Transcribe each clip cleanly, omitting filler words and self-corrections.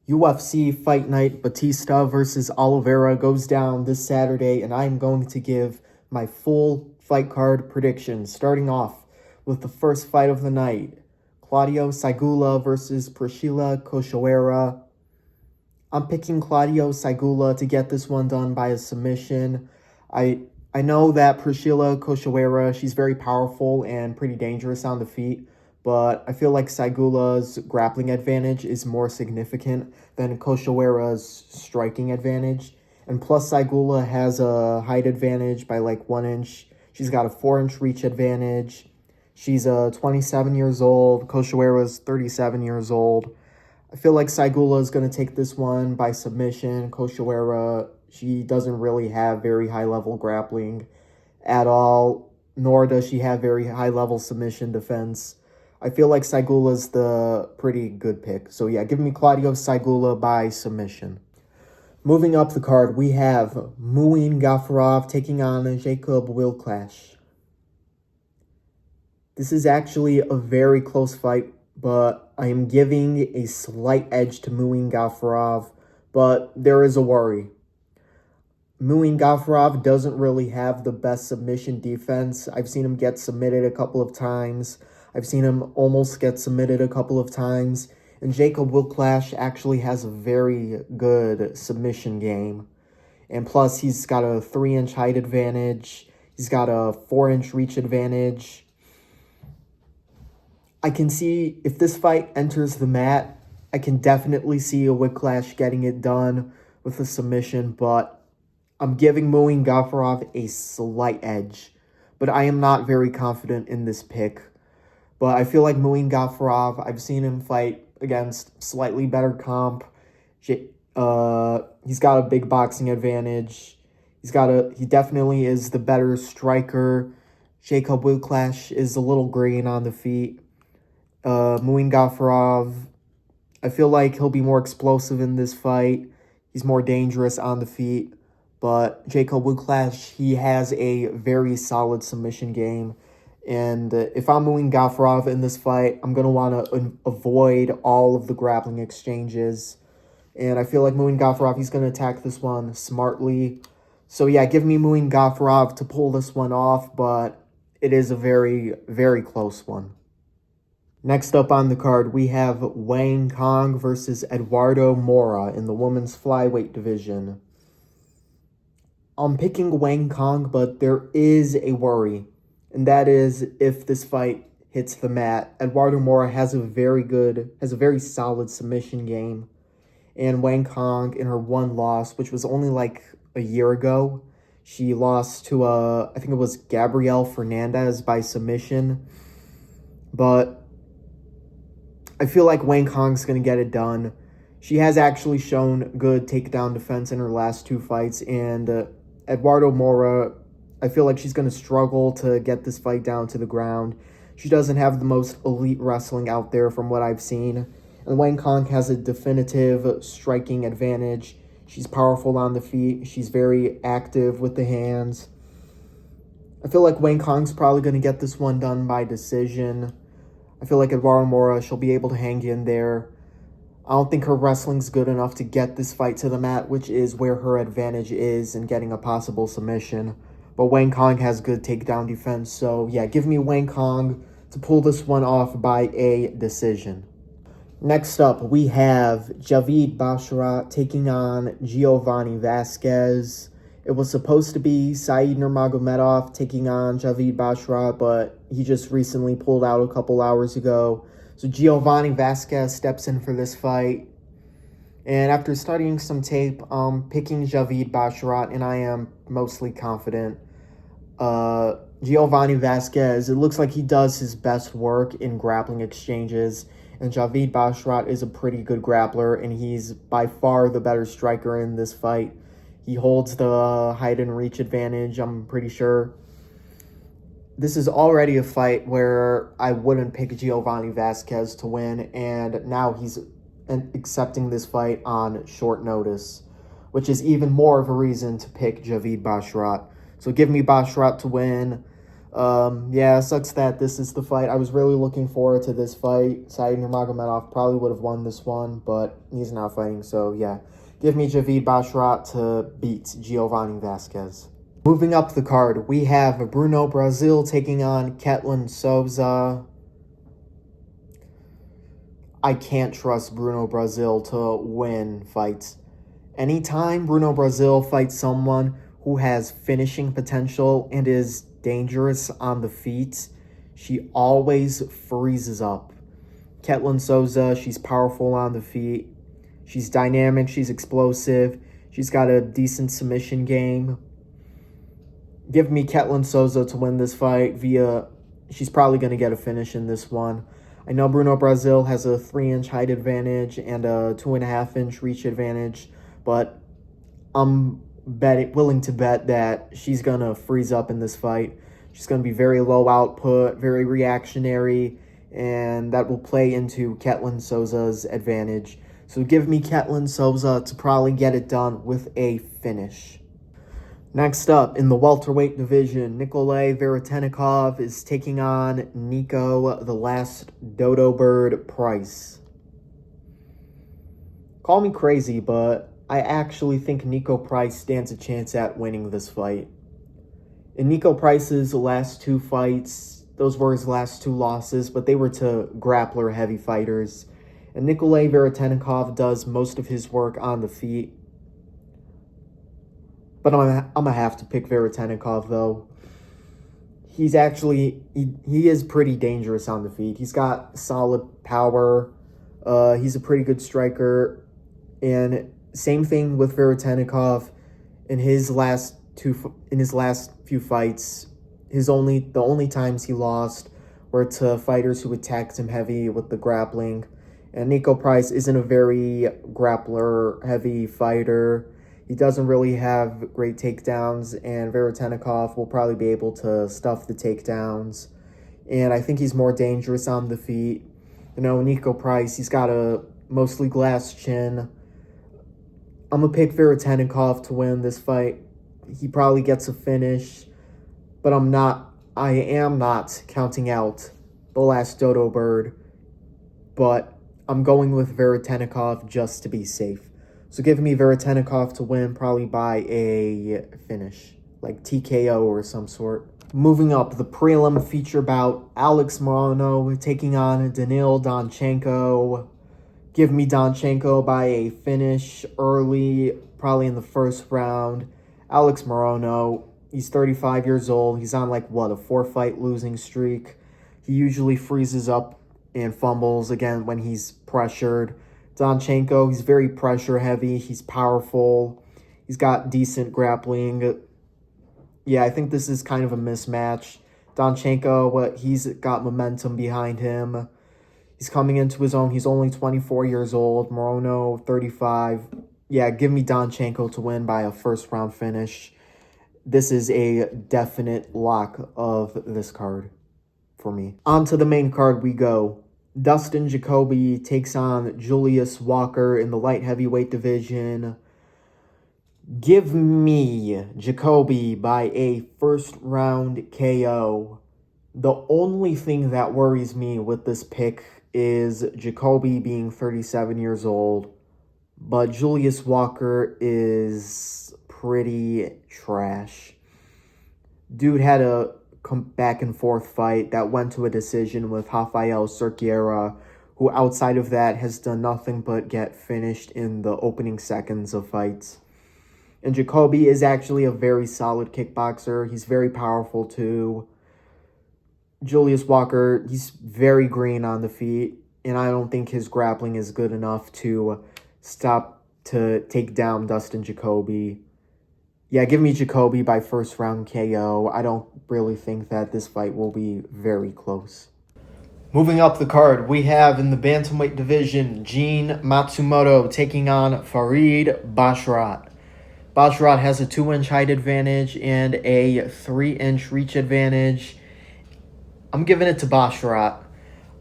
UFC Fight Night Bautista versus Oliveira goes down this Saturday, and I'm going to give my full fight card predictions, starting off with the first fight of the night, Claudio Saigula versus Priscila Cachoeira. I'm picking Claudio Saigula to get this one done by a submission. I know that Priscila Cachoeira, she's very powerful and pretty dangerous on the feet, but I feel like Saigula's grappling advantage is more significant than Cachoeira's striking advantage. And plus, Saigula has a height advantage by like 1 inch. She's got a 4-inch reach advantage. She's 27 years old. Cachoeira's 37 years old. I feel like Saigula is going to take this one by submission. Cachoeira, she doesn't really have very high-level grappling at all, nor does she have very high-level submission defense. I feel like Saigula's the pretty good pick. So yeah, give me Claudio Saigula by submission. Moving up the card, we have Muin Gafurov taking on Jacob Wilklash. This is actually a very close fight, but I am giving a slight edge to Muin Gafurov, but there is a worry. Muin Gafurov doesn't really have the best submission defense. I've seen him get submitted a couple of times. I've seen him almost get submitted a couple of times. And Jacob Wilklash actually has a very good submission game. And plus, he's got a 3-inch height advantage. He's got a 4-inch reach advantage. I can see if this fight enters the mat, I can definitely see a Wilklash getting it done with a submission, but I'm giving Muin Gafurov a slight edge. But I am not very confident in this pick. But I feel like Muin Gafurov, I've seen him fight against slightly better comp. He's got a big boxing advantage. He definitely is the better striker. Jacob Wilklash is a little green on the feet. Muin Gafurov, I feel like he'll be more explosive in this fight. He's more dangerous on the feet. But Jacob Wilklash, he has a very solid submission game. And if I'm Muin Gafurov in this fight, I'm going to want to avoid all of the grappling exchanges. And I feel like Muin Gafurov, he's going to attack this one smartly. So yeah, give me Muin Gafurov to pull this one off, but it is a very, very close one. Next up on the card, we have Wang Kong versus Eduardo Mora in the women's flyweight division. I'm picking Wang Kong, but there is a worry. And that is if this fight hits the mat. Eduardo Mora has a very solid submission game. And Wang Kong, in her one loss, which was only like a year ago, she lost to, I think it was Gabrielle Fernandez by submission. But I feel like Wang Kong's going to get it done. She has actually shown good takedown defense in her last 2 fights. And Eduardo Mora, I feel like she's going to struggle to get this fight down to the ground. She doesn't have the most elite wrestling out there from what I've seen. And Wang Kong has a definitive striking advantage. She's powerful on the feet. She's very active with the hands. I feel like Wang Kong's probably going to get this one done by decision. I feel like Eduardo Mora, she'll be able to hang in there. I don't think her wrestling's good enough to get this fight to the mat, which is where her advantage is in getting a possible submission. But Wang Kong has good takedown defense, so yeah, give me Wang Kong to pull this one off by a decision. Next up, we have Javid Basharat taking on Giovanni Vasquez. It was supposed to be Said Nurmagomedov taking on Javid Basharat, but he just recently pulled out a couple hours ago. So Giovanni Vasquez steps in for this fight. And after studying some tape, I'm picking Javid Basharat, and I am mostly confident. Giovanni Vasquez, it looks like he does his best work in grappling exchanges. And Javid Basharat is a pretty good grappler, and he's by far the better striker in this fight. He holds the height and reach advantage, I'm pretty sure. This is already a fight where I wouldn't pick Giovanni Vasquez to win, and now he's accepting this fight on short notice, which is even more of a reason to pick Javid Basharat. So give me Basharat to win. Yeah, sucks that this is the fight. I was really looking forward to this fight. Said Nurmagomedov probably would have won this one, but he's not fighting, so yeah. Give me Javid Basharat to beat Giovanni Vasquez. Moving up the card, we have Bruno Brazil taking on Ketlin Souza. I can't trust Bruno Brazil to win fights. Anytime Bruno Brazil fights someone who has finishing potential and is dangerous on the feet, she always freezes up. Ketlin Souza, she's powerful on the feet. She's dynamic, she's explosive. She's got a decent submission game. Give me Ketlin Souza to win this fight via... She's probably going to get a finish in this one. I know Bruno Brazil has a 3-inch height advantage and a 2.5-inch reach advantage, but I'm willing to bet that she's going to freeze up in this fight. She's going to be very low output, very reactionary, and that will play into Ketlin Souza's advantage. So give me Ketlin Souza to probably get it done with a finish. Next up, in the welterweight division, Nikolay Veretennikov is taking on Nico, the last Dodo Bird, Price. Call me crazy, but I actually think Nico Price stands a chance at winning this fight. In Nico Price's last 2 fights, those were his last 2 losses, but they were to grappler-heavy fighters. And Nikolay Veretennikov does most of his work on the feet. But I'm going to have to pick Veretennikov, though. He's actually... He is pretty dangerous on the feet. He's got solid power. He's a pretty good striker. And same thing with Veretennikov. In his last few fights, the only times he lost were to fighters who attacked him heavy with the grappling. And Nico Price isn't a very grappler-heavy fighter. He doesn't really have great takedowns, and Veretennikov will probably be able to stuff the takedowns. And I think he's more dangerous on the feet. You know, Nico Price, he's got a mostly glass chin. I'm going to pick Veretennikov to win this fight. He probably gets a finish, but I am not counting out the last Dodo Bird, but I'm going with Veretennikov just to be safe. So give me Veretennikov to win, probably by a finish, like TKO or some sort. Moving up, the prelim feature bout, Alex Morono taking on Danil Donchenko. Give me Donchenko by a finish early, probably in the first round. Alex Morono, he's 35 years old. He's on a 4-fight losing streak. He usually freezes up and fumbles again when he's pressured. Donchenko, he's very pressure heavy. He's powerful. He's got decent grappling. Yeah, I think this is kind of a mismatch. Donchenko, he's got momentum behind him. He's coming into his own. He's only 24 years old. Morono, 35. Yeah, give me Donchenko to win by a first-round finish. This is a definite lock of this card for me. On to the main card we go. Dustin Jacoby takes on Julius Walker in the light heavyweight division. Give me Jacoby by a first-round KO. The only thing that worries me with this pick is Jacoby being 37 years old, but Julius Walker is pretty trash. Dude had a back and forth fight that went to a decision with Rafael Cerqueira, who outside of that has done nothing but get finished in the opening seconds of fights. And Jacoby is actually a very solid kickboxer. He's very powerful too. Julius Walker, he's very green on the feet, and I don't think his grappling is good enough to take down Dustin Jacoby. Yeah, give me Jacoby by first round KO. I don't really think that this fight will be very close. Moving up the card, we have in the bantamweight division, Gene Matsumoto taking on Farid Basharat. Basharat has a 2-inch height advantage and a 3-inch reach advantage. I'm giving it to Basharat.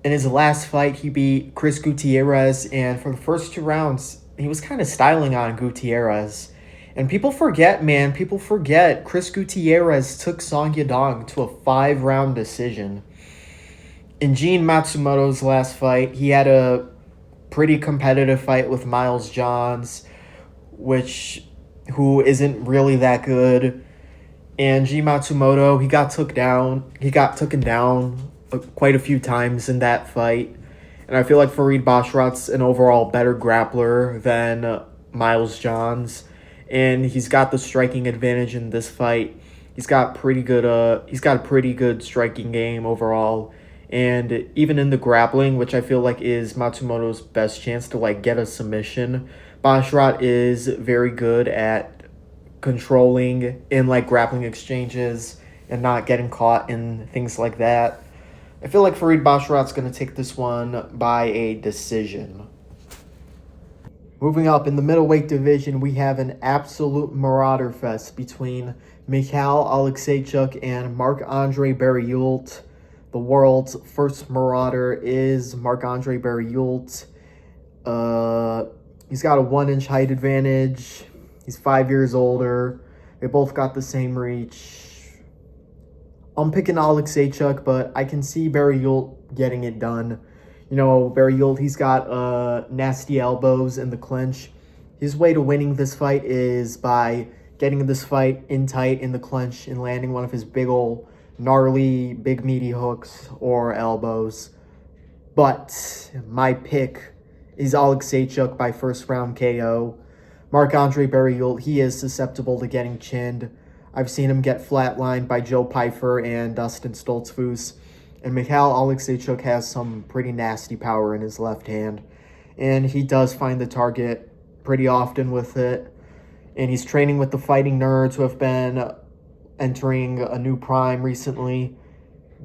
In his last fight, he beat Chris Gutierrez, and for the first 2 rounds, he was kind of styling on Gutierrez. And people forget, man, people forget Chris Gutierrez took Song Yadong to a 5-round decision. In Gene Matsumoto's last fight, he had a pretty competitive fight with Miles Johns, who isn't really that good. And Gene Matsumoto, he got taken down quite a few times in that fight. And I feel like Farid Basharat's an overall better grappler than Miles Johns, and he's got the striking advantage in this fight. He's got a pretty good striking game overall. And even in the grappling, which I feel like is Matsumoto's best chance to like get a submission, Basharat is very good at controlling in like grappling exchanges and not getting caught in things like that. I feel like Farid Basharat's going to take this one by a decision. Moving up in the middleweight division, we have an absolute marauder fest between Mikhail Alexeychuk and Marc-Andre Barriault. The world's first marauder is Marc-Andre Barriault. He's got a 1-inch height advantage. He's 5 years older. They both got the same reach. I'm picking Alexeychuk, but I can see Barriault getting it done. You know, Barriault, he's got nasty elbows in the clinch. His way to winning this fight is by getting this fight in tight in the clinch and landing one of his big ol' gnarly, big meaty hooks or elbows. But my pick is Alexeychuk by first round KO. Marc-Andre Barriault, he is susceptible to getting chinned. I've seen him get flatlined by Joe Pyfer and Dustin Stoltzfus. And Mikhail Alexeychuk has some pretty nasty power in his left hand. And he does find the target pretty often with it. And he's training with the fighting nerds who have been entering a new prime recently.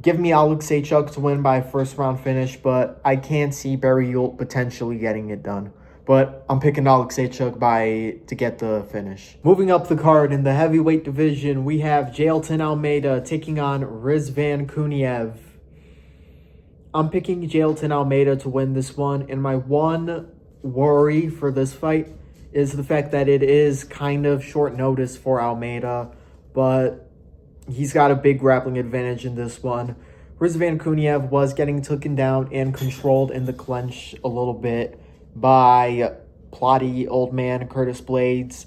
Give me Alexeychuk to win by a first-round finish, but I can see Barriault potentially getting it done. But I'm picking Alexeychuk to get the finish. Moving up the card in the heavyweight division, we have Jailton Almeida taking on Rizvan Kuniev. I'm picking Jailton Almeida to win this one, and my one worry for this fight is the fact that it is kind of short notice for Almeida, but he's got a big grappling advantage in this one. Rizvan Kuniev was getting taken down and controlled in the clinch a little bit by plotty old man Curtis Blades.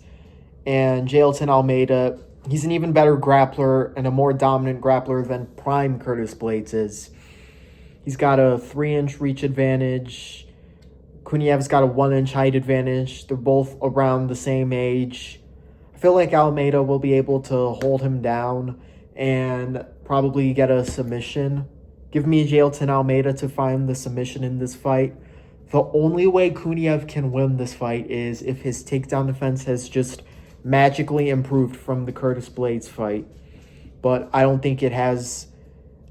And Jailton Almeida, he's an even better grappler and a more dominant grappler than prime Curtis Blades is. He's got a 3-inch reach advantage. Kuniev's got a 1-inch height advantage. They're both around the same age. I feel like Almeida will be able to hold him down and probably get a submission. Give me Jailton Almeida to find the submission in this fight. The only way Kuniev can win this fight is if his takedown defense has just magically improved from the Curtis Blades fight. But I don't think it has.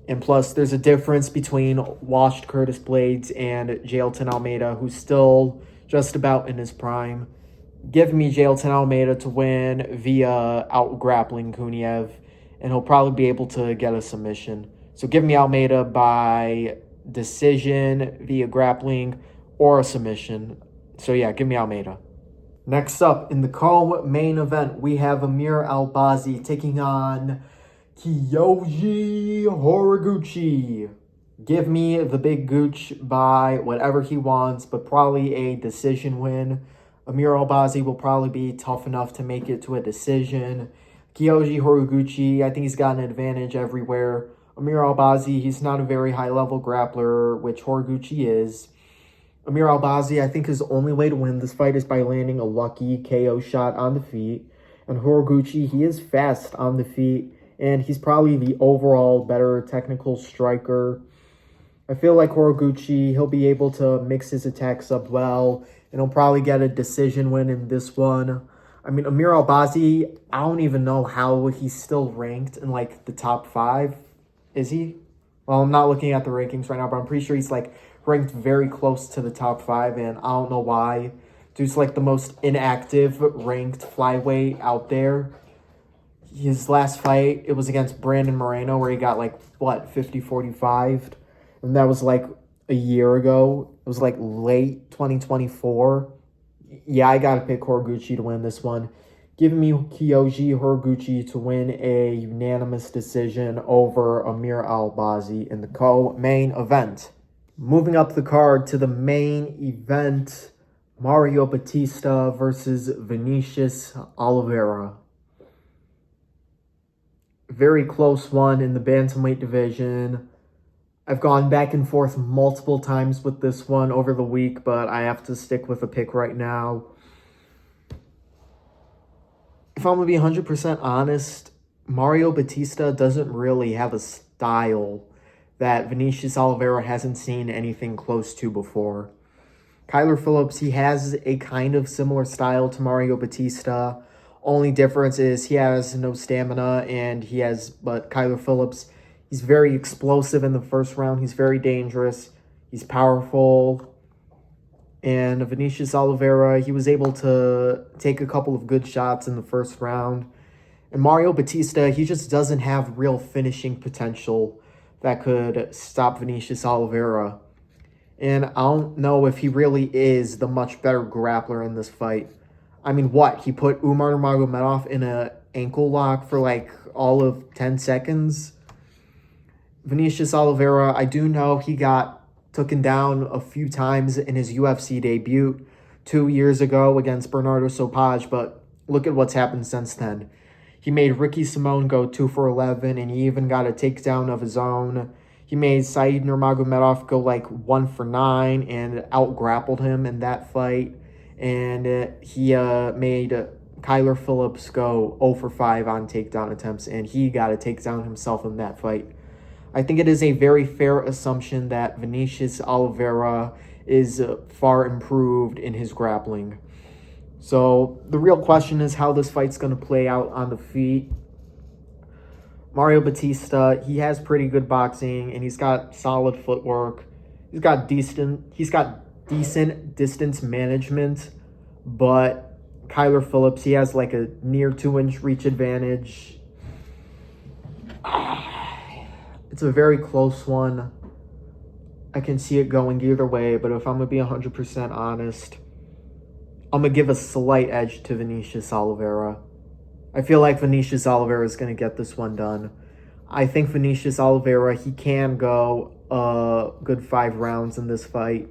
And plus, there's a difference between washed Curtis Blades and Jailton Almeida, who's still just about in his prime. Give me Jailton Almeida to win via out-grappling Kuniev, and he'll probably be able to get a submission. So give me Almeida by decision, via grappling, or a submission. So yeah, give me Almeida. Next up, in the co-main event, we have Amir Albazi taking on Kyoji Horiguchi. Give me the big gooch by whatever he wants, but probably a decision win. Amir Albazi will probably be tough enough to make it to a decision. Kyoji Horiguchi, I think he's got an advantage everywhere. Amir Albazi, he's not a very high-level grappler, which Horiguchi is. Amir Albazi, I think his only way to win this fight is by landing a lucky KO shot on the feet. And Horiguchi, he is fast on the feet, and he's probably the overall better technical striker. I feel like Horiguchi, he'll be able to mix his attacks up well, and he'll probably get a decision win in this one. I mean, Amir Albazi, I don't even know how he's still ranked in, like, the top 5. Is he? Well, I'm not looking at the rankings right now, but I'm pretty sure he's, like, ranked very close to the top 5, and I don't know why. Dude's, like, the most inactive ranked flyweight out there. His last fight, it was against Brandon Moreno, where he got, like, 50-45? And that was, like, a year ago. It was, like, late 2024. Yeah, I gotta pick Horiguchi to win this one. giving me Kyoji Horiguchi to win a unanimous decision over Amir Albazi in the co-main event. Moving up the card to the main event, Mario Bautista versus Vinicius Oliveira. Very close one in the bantamweight division. I've gone back and forth multiple times with this one over the week, but I have to stick with a pick right now. If I'm going to be 100% honest, Mario Bautista doesn't really have a style that Vinicius Oliveira hasn't seen anything close to before. Kyler Phillips, he has a kind of similar style to Mario Bautista. Only difference is he has no stamina, but Kyler Phillips, he's very explosive in the first round. He's very dangerous. He's powerful. And Vinicius Oliveira, he was able to take a couple of good shots in the first round. And Mario Bautista, he just doesn't have real finishing potential that could stop Vinicius Oliveira. And I don't know if he really is the much better grappler in this fight. I mean, what? He put Umar Nurmagomedov in an ankle lock for like all of 10 seconds? Vinicius Oliveira, I do know he got taken down a few times in his UFC debut 2 years ago against Bernardo Sopaj, but look at what's happened since then. He made Ricky Simon go 2 for 11, and he even got a takedown of his own. He made Said Nurmagomedov go like 1 for 9 and out-grappled him in that fight. And he made Kyler Phillips go 0 for 5 on takedown attempts, and he got a takedown himself in that fight. I think it is a very fair assumption that Vinicius Oliveira is far improved in his grappling. So the real question is how this fight's going to play out on the feet. Mario Bautista, he has pretty good boxing, and he's got solid footwork. He's got decent distance management, but Kyler Phillips, he has like a near 2-inch reach advantage. It's a very close one. I can see it going either way, but if I'm going to be 100% honest, I'm going to give a slight edge to Vinicius Oliveira. I feel like Vinicius Oliveira is going to get this one done. I think Vinicius Oliveira, he can go a good 5 rounds in this fight.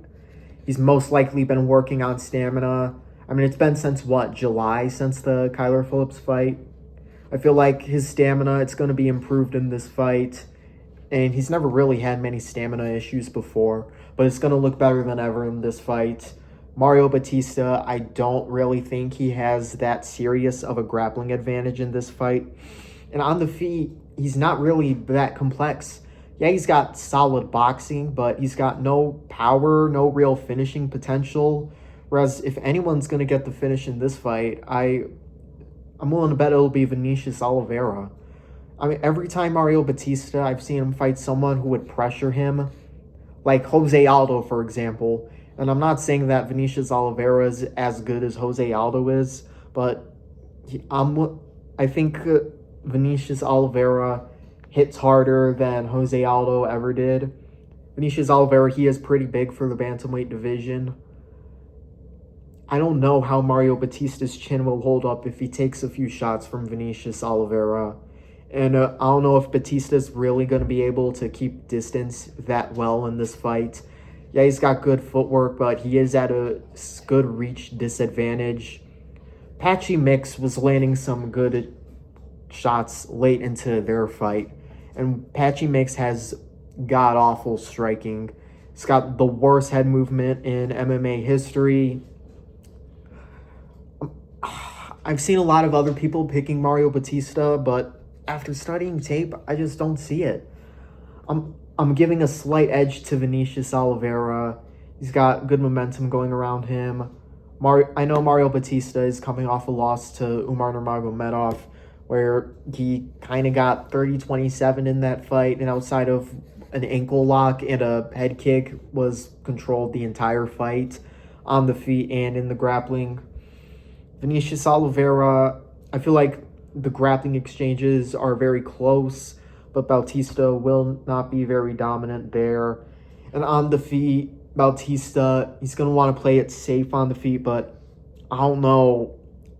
He's most likely been working on stamina. I mean, it's been since what, July, since the Kyler Phillips fight? I feel like his stamina, it's going to be improved in this fight. And he's never really had many stamina issues before, but it's going to look better than ever in this fight. Mario Bautista, I don't really think he has that serious of a grappling advantage in this fight. And on the feet, he's not really that complex. Yeah, he's got solid boxing, but he's got no power, no real finishing potential. Whereas if anyone's going to get the finish in this fight, I'm willing to bet it'll be Vinicius Oliveira. I mean, every time Mario Bautista, I've seen him fight someone who would pressure him, like Jose Aldo, for example. And I'm not saying that Vinicius Oliveira is as good as Jose Aldo is, but I think Vinicius Oliveira hits harder than Jose Aldo ever did. Vinicius Oliveira, he is pretty big for the bantamweight division. I don't know how Mario Bautista's chin will hold up if he takes a few shots from Vinicius Oliveira. And I don't know if Bautista's really going to be able to keep distance that well in this fight. Yeah, he's got good footwork, but he is at a good reach disadvantage. Patchy Mix was landing some good shots late into their fight. And Patchy Mix has god-awful striking. He's got the worst head movement in MMA history. I've seen a lot of other people picking Mario Bautista, but after studying tape, I just don't see it. I'm giving a slight edge to Vinicius Oliveira. He's got good momentum going around him. I know Mario Bautista is coming off a loss to Umar Nurmagomedov, where he kind of got 30-27 in that fight, and outside of an ankle lock and a head kick, was controlled the entire fight on the feet and in the grappling. Vinicius Oliveira, I feel like the grappling exchanges are very close, but Bautista will not be very dominant there. And on the feet, Bautista, he's going to want to play it safe on the feet, but I don't know.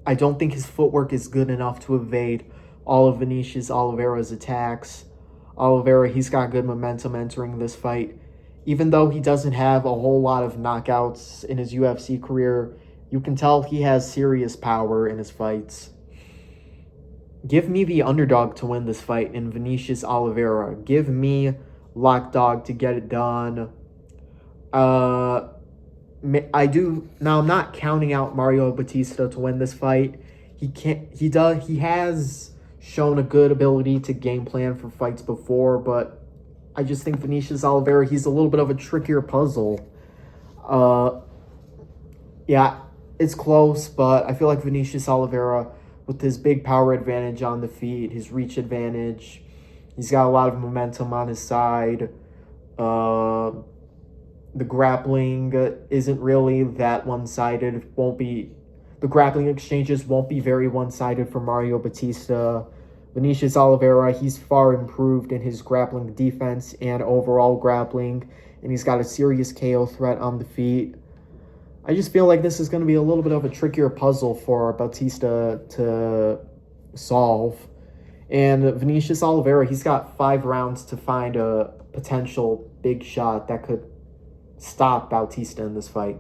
I don't think his footwork is good enough to evade all of Vinicius Oliveira's attacks. Oliveira, he's got good momentum entering this fight. Even though he doesn't have a whole lot of knockouts in his UFC career, you can tell he has serious power in his fights. Give me the underdog to win this fight in Vinicius Oliveira. Give me lock dog to get it done. I do now. I'm not counting out Mario Bautista to win this fight. He has shown a good ability to game plan for fights before, but I just think Vinicius Oliveira, he's a little bit of a trickier puzzle. Yeah, it's close, but I feel like Vinicius Oliveira, with his big power advantage on the feet, his reach advantage, he's got a lot of momentum on his side. The grappling isn't really that one-sided. The grappling exchanges won't be very one-sided for Mario Bautista. Vinicius Oliveira, he's far improved in his grappling defense and overall grappling, and he's got a serious KO threat on the feet. I just feel like this is going to be a little bit of a trickier puzzle for Bautista to solve. And Vinicius Oliveira, he's got 5 rounds to find a potential big shot that could stop Bautista in this fight.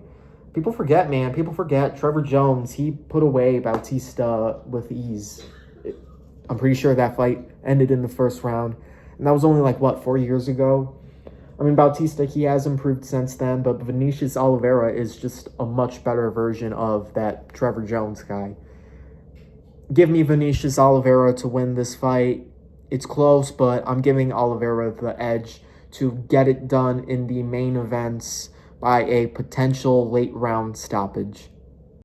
People forget, man. People forget. Trevor Jones, he put away Bautista with ease. I'm pretty sure that fight ended in the first round. And that was only 4 years ago? I mean, Bautista, he has improved since then, but Vinicius Oliveira is just a much better version of that Trevor Jones guy. Give me Vinicius Oliveira to win this fight. It's close, but I'm giving Oliveira the edge to get it done in the main events by a potential late round stoppage.